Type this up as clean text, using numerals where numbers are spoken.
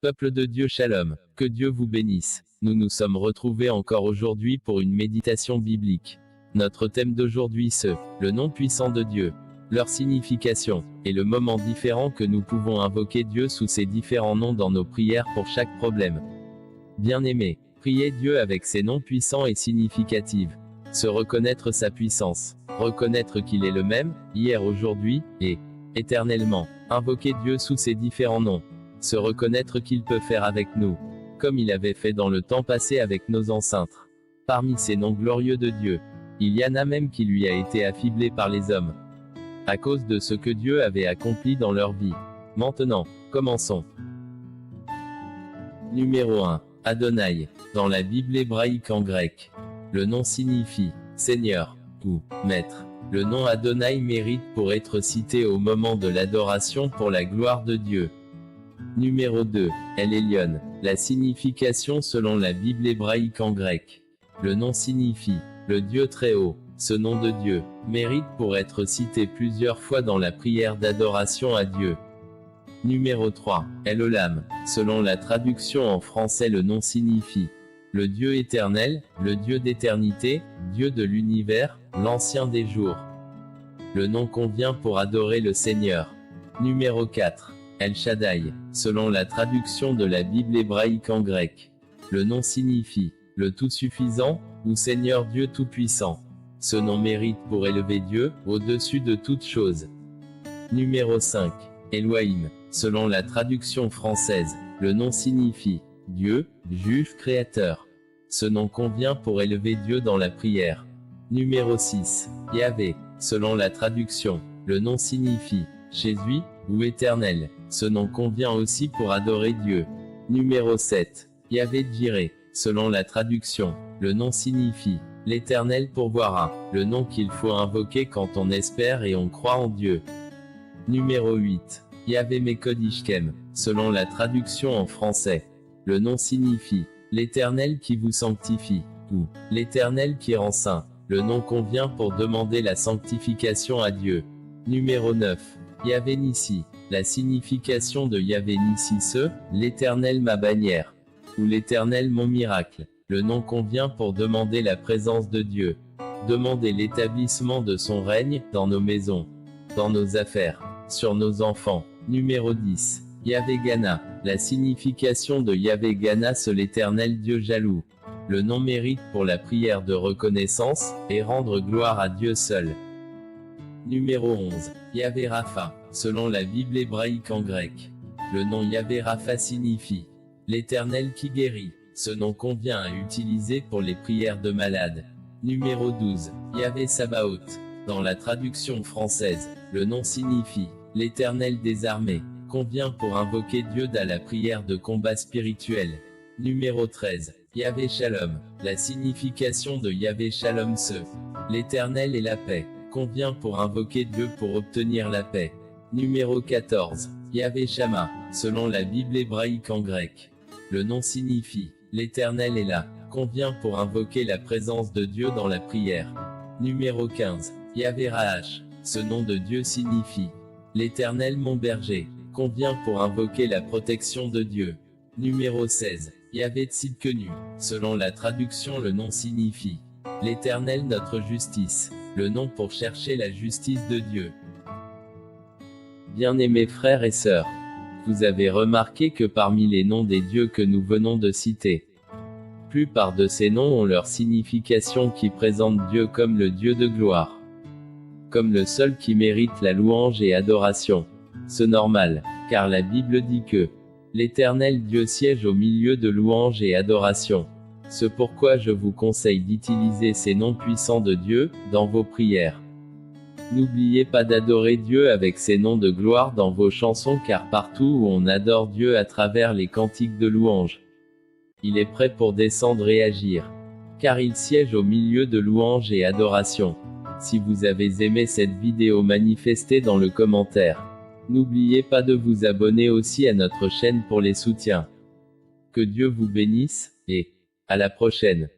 Peuple de Dieu Shalom, que Dieu vous bénisse. Nous nous sommes retrouvés encore aujourd'hui pour une méditation biblique. Notre thème d'aujourd'hui le nom puissant de Dieu, leur signification, et le moment différent que nous pouvons invoquer Dieu sous ces différents noms dans nos prières pour chaque problème. Bien-aimés, priez Dieu avec ses noms puissants et significatifs. Se reconnaître sa puissance, reconnaître qu'il est le même, hier, aujourd'hui, et éternellement. Invoquer Dieu sous ses différents noms. Se reconnaître qu'il peut faire avec nous, comme il avait fait dans le temps passé avec nos ancêtres. Parmi ces noms glorieux de Dieu, il y en a même qui lui a été affublé par les hommes, à cause de ce que Dieu avait accompli dans leur vie. Maintenant, commençons. Numéro 1. Adonai. Dans la Bible hébraïque en grec, le nom signifie Seigneur ou Maître. Le nom Adonai mérite pour être cité au moment de l'adoration pour la gloire de Dieu. Numéro 2. El Elyon. La signification selon la Bible hébraïque en grec. Le nom signifie le Dieu très haut. Ce nom de Dieu mérite pour être cité plusieurs fois dans la prière d'adoration à Dieu. Numéro 3. El Olam. Selon la traduction en français, le nom signifie le Dieu éternel, le Dieu d'éternité, Dieu de l'univers, l'ancien des jours. Le nom convient pour adorer le Seigneur. Numéro 4. El Shaddai. Selon la traduction de la Bible hébraïque en grec, le nom signifie le tout-suffisant, ou Seigneur Dieu tout-puissant. Ce nom mérite pour élever Dieu au-dessus de toute chose. Numéro 5. Elohim. Selon la traduction française, le nom signifie Dieu, juge créateur. Ce nom convient pour élever Dieu dans la prière. Numéro 6. Yahvé. Selon la traduction, le nom signifie Jésus, ou éternel. Ce nom convient aussi pour adorer Dieu. Numéro 7. Yahvé Jireh. Selon la traduction, le nom signifie l'Éternel pourvoira, le nom qu'il faut invoquer quand on espère et on croit en Dieu. Numéro 8. Yahvé Mekodishkem. Selon la traduction en français, le nom signifie l'Éternel qui vous sanctifie, ou l'Éternel qui rend saint. Le nom convient pour demander la sanctification à Dieu. Numéro 9. Yahvé Nissi. La signification de Yahvé Nissi l'Éternel ma bannière, ou l'Éternel mon miracle. Le nom convient pour demander la présence de Dieu. Demander l'établissement de son règne, dans nos maisons, dans nos affaires, sur nos enfants. Numéro 10. Yahvé Gana. La signification de Yahvé Gana l'Éternel Dieu jaloux. Le nom mérite pour la prière de reconnaissance, et rendre gloire à Dieu seul. Numéro 11. Yahvé Rapha. Selon la Bible hébraïque en grec, le nom Yahvé Rapha signifie l'Éternel qui guérit. Ce nom convient à utiliser pour les prières de malades. Numéro 12. Yahvé Sabaoth. Dans la traduction française, le nom signifie l'Éternel des armées. Convient pour invoquer Dieu dans la prière de combat spirituel. Numéro 13. Yahvé Shalom. La signification de Yahvé Shalom l'Éternel est la paix. Convient pour invoquer Dieu pour obtenir la paix. Numéro 14. Yahvé Shama. Selon la Bible hébraïque en grec, le nom signifie l'Éternel est là. Convient pour invoquer la présence de Dieu dans la prière. Numéro 15. Yahvé Raach. Ce nom de Dieu signifie l'Éternel mon berger. Convient pour invoquer la protection de Dieu. Numéro 16. Yahvé Tzidkenu. Selon la traduction, le nom signifie l'Éternel notre justice. Le nom pour chercher la justice de Dieu. Bien-aimés frères et sœurs, vous avez remarqué que parmi les noms des dieux que nous venons de citer, la plupart de ces noms ont leur signification qui présente Dieu comme le Dieu de gloire, comme le seul qui mérite la louange et adoration. C'est normal, car la Bible dit que l'Éternel Dieu siège au milieu de louange et adoration. C'est pourquoi je vous conseille d'utiliser ces noms puissants de Dieu dans vos prières. N'oubliez pas d'adorer Dieu avec ces noms de gloire dans vos chansons, car partout où on adore Dieu à travers les cantiques de louange, il est prêt pour descendre et agir, car il siège au milieu de louange et adoration. Si vous avez aimé cette vidéo, manifestez dans le commentaire. N'oubliez pas de vous abonner aussi à notre chaîne pour les soutiens. Que Dieu vous bénisse, et à la prochaine.